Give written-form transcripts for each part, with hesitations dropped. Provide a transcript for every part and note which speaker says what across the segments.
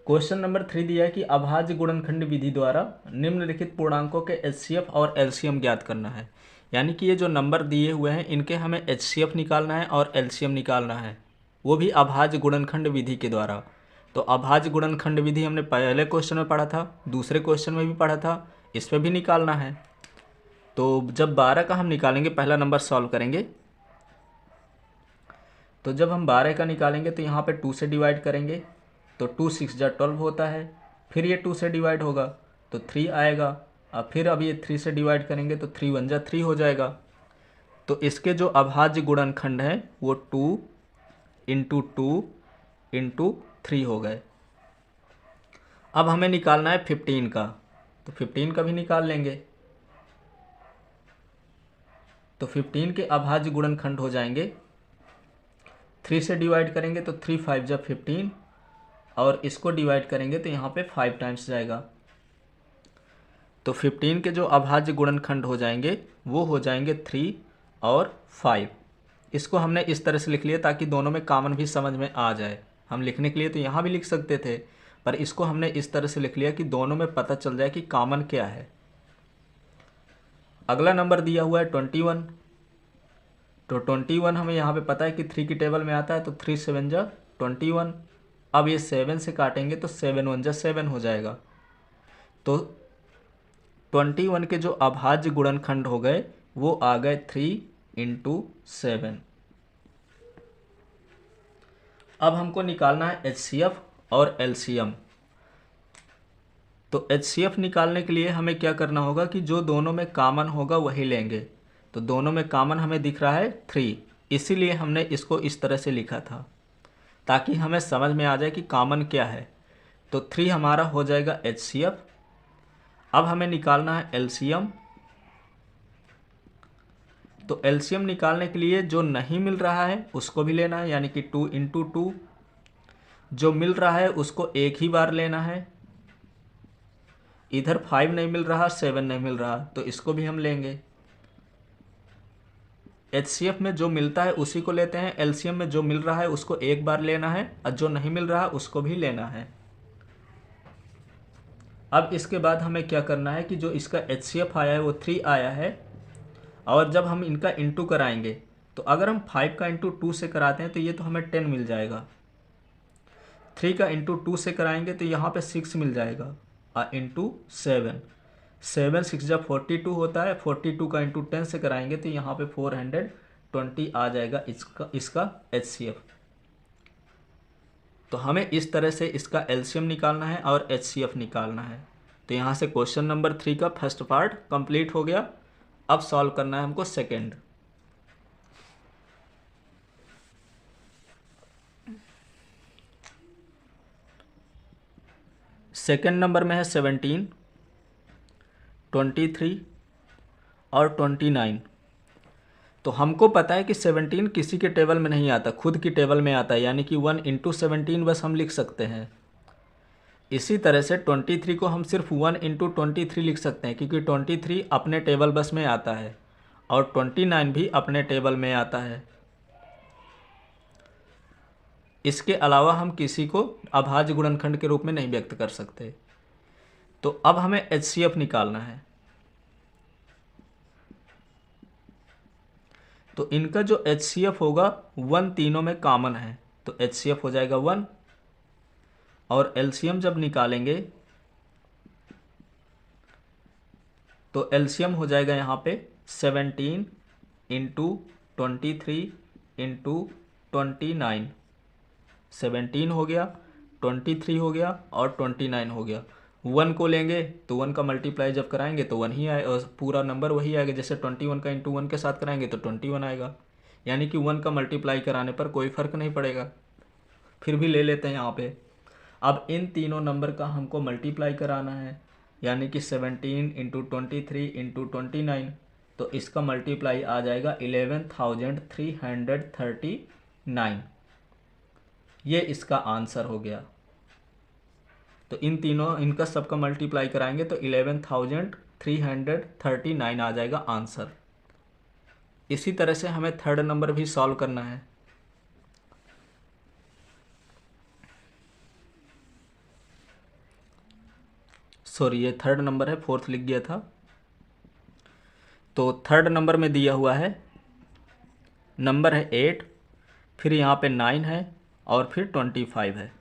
Speaker 1: Question number 3 दिया है कि अभाज्य गुणनखंड विधि द्वारा निम्नलिखित पूर्णांकों के एचसीएफ और एलसीएम ज्ञात करना है। यानी कि ये जो नंबर दिए हुए हैं इनके हमें एचसीएफ निकालना है और एलसीएम निकालना है, वो भी अभाज्य गुणनखंड विधि के द्वारा। तो अभाज्य गुणनखंड विधि हमने पहले क्वेश्चन में पढ़ा था, दूसरे क्वेश्चन में भी पढ़ा था, इस पर भी निकालना है। तो जब 12 का हम निकालेंगे, पहला नंबर सॉल्व करेंगे, तो जब हम 12 का निकालेंगे तो यहाँ पे 2 से डिवाइड करेंगे तो 2 6 जा 12 होता है। फिर ये 2 से डिवाइड होगा तो 3 आएगा। अब फिर अब ये 3 से डिवाइड करेंगे तो 3 1 जा 3 हो जाएगा। तो इसके जो अभाज्य गुणनखंड हैं वो 2 इंटू 2 इंटू 3 हो गए। अब हमें निकालना है 15 का, तो 15 का भी निकाल लेंगे। तो 15 के अभाज्य गुणनखंड हो जाएंगे, 3 से डिवाइड करेंगे तो 3 5 जा 15 और इसको डिवाइड करेंगे तो यहाँ पे 5 टाइम्स जाएगा। तो 15 के जो अभाज्य गुणनखंड हो जाएंगे वो हो जाएंगे 3 और 5। इसको हमने इस तरह से लिख लिया ताकि दोनों में कॉमन भी समझ में आ जाए। हम लिखने के लिए तो यहाँ भी लिख सकते थे, पर इसको हमने इस तरह से लिख लिया कि दोनों में पता चल जाए कि कॉमन क्या है। अगला नंबर दिया हुआ है 21। तो 21 हमें यहाँ पे पता है कि 3 की टेबल में आता है, तो 3 7 जा 21। अब ये 7 से काटेंगे तो 7 1 जा 7 हो जाएगा। तो 21 के जो अभाज्य गुणनखंड हो गए वो आ गए 3 इंटू 7। अब हमको निकालना है एचसीएफ और एलसीएम। तो एचसीएफ निकालने के लिए हमें क्या करना होगा कि जो दोनों में कॉमन होगा वही लेंगे। तो दोनों में कॉमन हमें दिख रहा है 3, इसीलिए हमने इसको इस तरह से लिखा था ताकि हमें समझ में आ जाए कि कॉमन क्या है। तो 3 हमारा हो जाएगा एचसीएफ। अब हमें निकालना है एलसीएम। तो एलसीएम निकालने के लिए जो नहीं मिल रहा है उसको भी लेना है, यानी कि 2 इंटू 2। जो मिल रहा है उसको एक ही बार लेना है। इधर 5 नहीं मिल रहा, 7 नहीं मिल रहा, तो इसको भी हम लेंगे। एचसीएफ में जो मिलता है उसी को लेते हैं, एलसीएम में जो मिल रहा है उसको एक बार लेना है और जो नहीं मिल रहा उसको भी लेना है। अब इसके बाद हमें क्या करना है कि जो इसका एचसीएफ आया है वो 3 आया है, और जब हम इनका इंटू कराएंगे तो अगर हम 5 का इंटू 2 से कराते हैं तो ये तो हमें 10 मिल जाएगा। 3 का इंटू 2 से कराएंगे तो यहाँ पे 6 मिल जाएगा और इंटू 7 7 6 जा 42 होता है। 42 का इंटू 10 से कराएंगे तो यहाँ पे 420 आ जाएगा इसका एचसीएफ। तो हमें इस तरह से इसका एलसीएम निकालना है और एचसीएफ निकालना है। तो यहाँ से क्वेश्चन नंबर 3 का फर्स्ट पार्ट कंप्लीट हो गया। अब सॉल्व करना है हमको सेकेंड। सेकेंड नंबर में है 17, 23 और 29। तो हमको पता है कि 17 किसी के टेबल में नहीं आता, खुद की टेबल में आता है, यानी कि 1 इंटू 17 बस हम लिख सकते हैं। इसी तरह से 23 को हम सिर्फ 1 इंटू 23 लिख सकते हैं क्योंकि 23 अपने टेबल बस में आता है और 29 भी अपने टेबल में आता है। इसके अलावा हम किसी को अभाज्य गुणनखंड के रूप में नहीं व्यक्त कर सकते। तो अब हमें एचसीएफ निकालना है। तो इनका जो एचसीएफ होगा 1 तीनों में कॉमन है, तो एचसीएफ हो जाएगा 1। और एलसीएम जब निकालेंगे तो एलसीएम हो जाएगा यहाँ पे 17 इंटू 23 इंटू 29। 17 हो गया, 23 हो गया और 29 हो गया। 1 को लेंगे तो 1 का मल्टीप्लाई जब कराएंगे तो 1 ही आए और पूरा नंबर वही आएगा। जैसे 21 का इंटू 1 के साथ कराएंगे तो 21 आएगा, यानी कि 1 का मल्टीप्लाई कराने पर कोई फ़र्क नहीं पड़ेगा। फिर भी ले लेते हैं यहाँ पे। अब इन तीनों नंबर का हमको मल्टीप्लाई कराना है, यानी कि 17 इंटू 23 इंटू 29। तो इसका मल्टीप्लाई आ जाएगा 11,339। ये इसका आंसर हो गया। तो इन तीनों इनका सबका मल्टीप्लाई कराएंगे तो 11,339 आ जाएगा आंसर। इसी तरह से हमें थर्ड नंबर भी सॉल्व करना है। सॉरी ये थर्ड नंबर है, फोर्थ लिख गया था। तो थर्ड नंबर में दिया हुआ है, नंबर है 8, फिर यहाँ पे 9 है और फिर 25 है।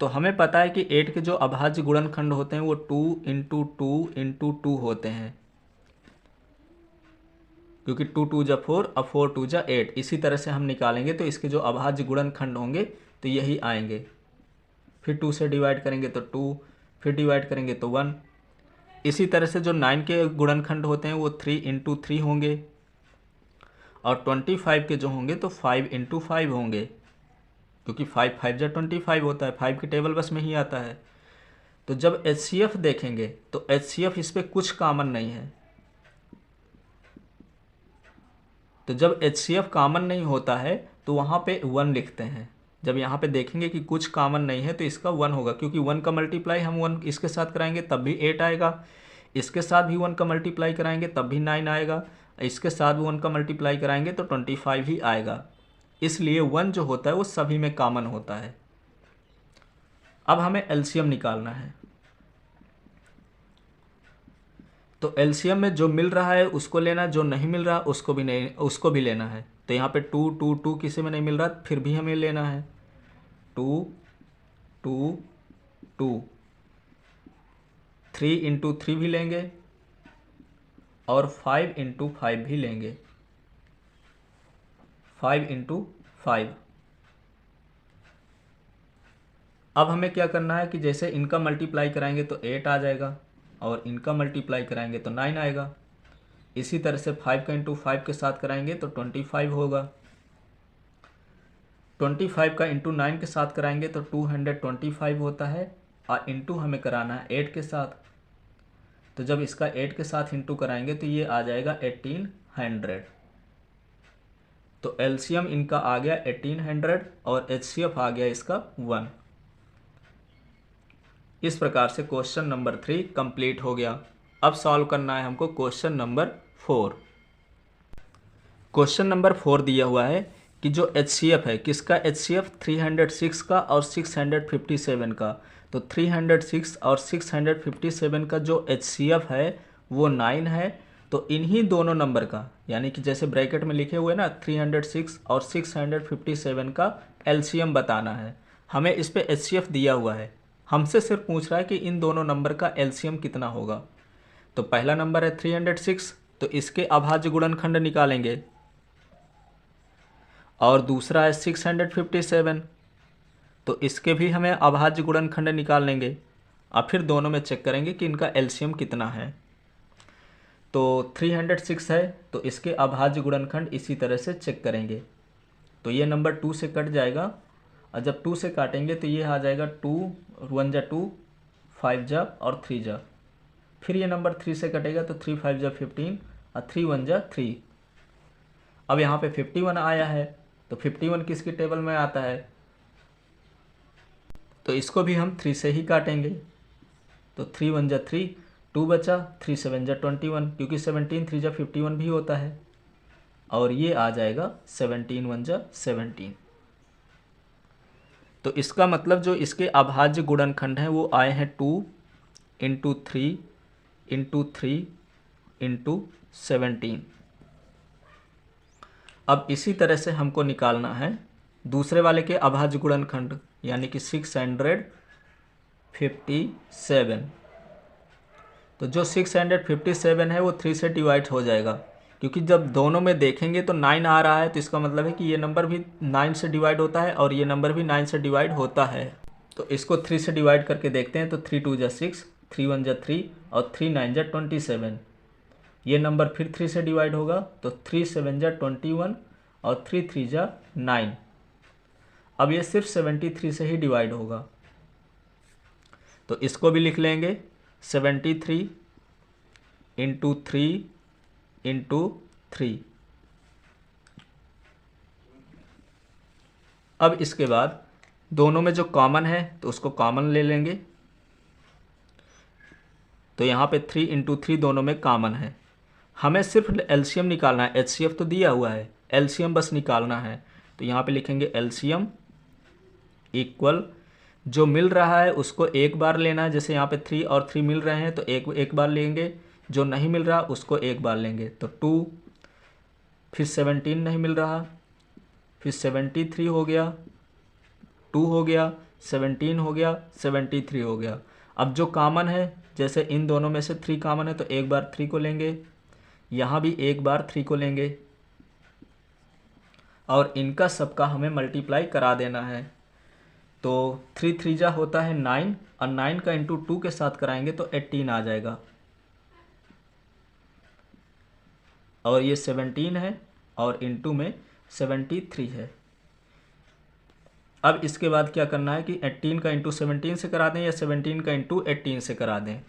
Speaker 1: तो हमें पता है कि 8 के जो अभाज्य गुणनखंड होते हैं वो 2 इंटू 2 इंटू 2 होते हैं, क्योंकि 2 2 जा 4 और 4 2 जा 8। इसी तरह से हम निकालेंगे तो इसके जो अभाज्य गुणनखंड होंगे तो यही आएंगे। फिर 2 से डिवाइड करेंगे तो 2, फिर डिवाइड करेंगे तो 1। इसी तरह से जो 9 के गुणनखंड होते हैं वो 3 इंटू 3 होंगे, और 25 के जो होंगे तो 5 इंटू 5 होंगे, क्योंकि 5 5 जा 25 होता है, 5 की टेबल बस में ही आता है। तो जब HCF देखेंगे तो HCF इस पर कुछ कॉमन नहीं है। तो जब HCF कॉमन नहीं होता है तो वहाँ पे 1 लिखते हैं। जब यहाँ पे देखेंगे कि कुछ कॉमन नहीं है तो इसका 1 होगा, क्योंकि 1 का मल्टीप्लाई हम 1 इसके साथ कराएंगे तब भी 8 आएगा, इसके साथ भी 1 का मल्टीप्लाई कराएंगे तब भी 9 आएगा, इसके साथ भी 1 का मल्टीप्लाई कराएंगे तो 25 ही आएगा। इसलिए 1 जो होता है वो सभी में कॉमन होता है। अब हमें LCM निकालना है। तो LCM में जो मिल रहा है उसको लेना, जो नहीं मिल रहा उसको भी लेना है। तो यहाँ पे 2 2 2 किसी में नहीं मिल रहा फिर भी हमें लेना है। 2 2 2, 3 इंटू 3 भी लेंगे और 5 इंटू 5 भी लेंगे, 5 इंटू 5। अब हमें क्या करना है कि जैसे इनका मल्टीप्लाई कराएंगे तो 8 आ जाएगा और इनका मल्टीप्लाई कराएंगे तो 9 आएगा। इसी तरह से 5 का इंटू 5 के साथ कराएंगे तो 25 होगा। 25 का इंटू 9 के साथ कराएंगे तो 225 होता है, और इंटू हमें कराना है 8 के साथ। तो जब इसका 8 के साथ इंटू कराएंगे तो ये आ जाएगा 1800। तो LCM इनका आ गया 1800 और HCF आ गया इसका 1। इस प्रकार से क्वेश्चन नंबर 3 कंप्लीट हो गया। अब सॉल्व करना है हमको क्वेश्चन नंबर 4। क्वेश्चन नंबर 4 दिया हुआ है कि जो HCF है, किसका HCF, 306 का और 657 का। तो 306 और 657 का जो HCF है वो 9 है। तो इन्हीं दोनों नंबर का, यानी कि जैसे ब्रैकेट में लिखे हुए ना 306 और 657 का LCM बताना है। हमें इस पे HCF दिया हुआ है, हमसे सिर्फ पूछ रहा है कि इन दोनों नंबर का LCM कितना होगा। तो पहला नंबर है 306, तो इसके अभाज्य गुणनखंड निकालेंगे, और दूसरा है 657, तो इसके भी हमें अभाज्य गुणनखंड निकाल लेंगे, और फिर दोनों में चेक करेंगे कि इनका LCM कितना है। तो 306 है तो इसके अभाज्य गुणनखंड इसी तरह से चेक करेंगे। तो ये नंबर 2 से कट जाएगा, और जब 2 से काटेंगे तो ये आ जाएगा 2 1 जा 2, 5 जा और 3 जा। फिर ये नंबर 3 से कटेगा तो 3 5 जा 15 और 3 1 जा 3। अब यहाँ पे 51 आया है, तो 51 किसकी टेबल में आता है, तो इसको भी हम 3 से ही काटेंगे। तो 3 1 जा 3, 2 बचा, 3 7 जा 21, क्योंकि 17 3 जा 51 भी होता है, और ये आ जाएगा 17 1 जा 17। तो इसका मतलब जो इसके अभाज्य गुणनखंड हैं वो आए हैं 2 इंटू 3 इंटू 3 इंटू 17। अब इसी तरह से हमको निकालना है दूसरे वाले के अभाज्य गुणनखंड, यानी कि 657। तो जो 657 है वो 3 से डिवाइड हो जाएगा, क्योंकि जब दोनों में देखेंगे तो 9 आ रहा है, तो इसका मतलब है कि ये नंबर भी 9 से डिवाइड होता है और ये नंबर भी 9 से डिवाइड होता है। तो इसको 3 से डिवाइड करके देखते हैं। तो 3 2 जा 6, 3 1 जा 3 और 3 9 जा 27। ये नंबर फिर 3 से डिवाइड होगा, तो 3 7 जा 21 और 3 3 जा 9। अब ये सिर्फ 73 से ही डिवाइड होगा, तो इसको भी लिख लेंगे 73 इंटू 3 इंटू 3। अब इसके बाद दोनों में जो कॉमन है तो उसको कॉमन ले लेंगे। तो यहाँ पे 3 इंटू 3 दोनों में कॉमन है। हमें सिर्फ LCM निकालना है, HCF तो दिया हुआ है, LCM बस निकालना है। तो यहाँ पे लिखेंगे LCM इक्वल जो मिल रहा है उसको एक बार लेना है, जैसे यहाँ पे 3 और 3 मिल रहे हैं तो एक बार लेंगे, जो नहीं मिल रहा उसको एक बार लेंगे। तो 2, फिर 17 नहीं मिल रहा, फिर 73 हो गया, 2 हो गया, 17 हो गया, 73 हो गया। अब जो कॉमन है, जैसे इन दोनों में से 3 कॉमन है तो एक बार 3 को लेंगे, यहाँ भी एक बार 3 को लेंगे और इनका सबका हमें मल्टीप्लाई करा देना है। तो 3 3 जा होता है 9 और 9 का इंटू 2 के साथ कराएंगे तो 18 आ जाएगा। और ये 17 है और इंटू में 73 है। अब इसके बाद क्या करना है कि 18 का इंटू 17 से करा दें या 17 का इंटू 18 से करा दें।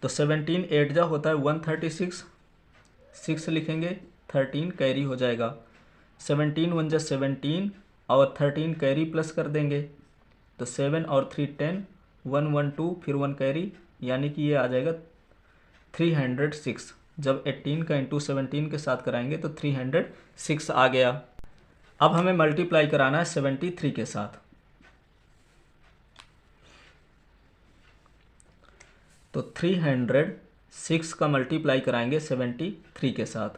Speaker 1: तो 17 8 जा होता है 136, 6 लिखेंगे, 13 कैरी हो जाएगा। 17 1 जा 17 और 13 कैरी प्लस कर देंगे तो 7 और 3 10, 1 1 2 फिर 1 कैरी, यानी कि ये आ जाएगा 306। जब 18 का इंटू 17 के साथ कराएंगे तो 306 आ गया। अब हमें मल्टीप्लाई कराना है 73 के साथ। तो 306 का मल्टीप्लाई कराएंगे 73 के साथ।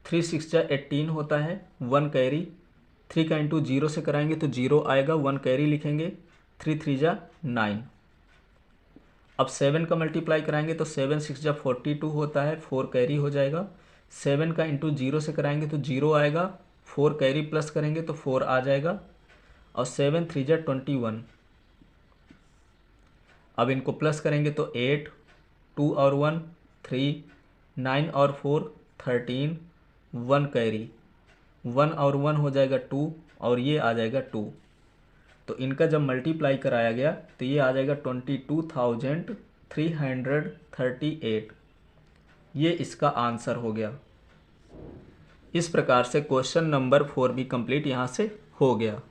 Speaker 1: 3 6 जा 18 होता है, 1 कैरी, 3 का इंटू 0 से कराएंगे तो 0 आएगा, 1 कैरी लिखेंगे, 3 3 जा 9। अब 7 का मल्टीप्लाई कराएंगे तो 7 6 जा 42 होता है, 4 कैरी हो जाएगा। 7 का इंटू 0 से कराएंगे तो 0 आएगा, 4 कैरी प्लस करेंगे तो 4 आ जाएगा और 7 3 जा 21। अब इनको प्लस करेंगे तो 8, 2 और 1 3, 9 और 4 13, 1 कैरी, 1 और 1 हो जाएगा 2 और ये आ जाएगा 2। तो इनका जब मल्टीप्लाई कराया गया तो ये आ जाएगा 22,338। ये इसका आंसर हो गया। इस प्रकार से क्वेश्चन नंबर 4 भी कंप्लीट यहाँ से हो गया।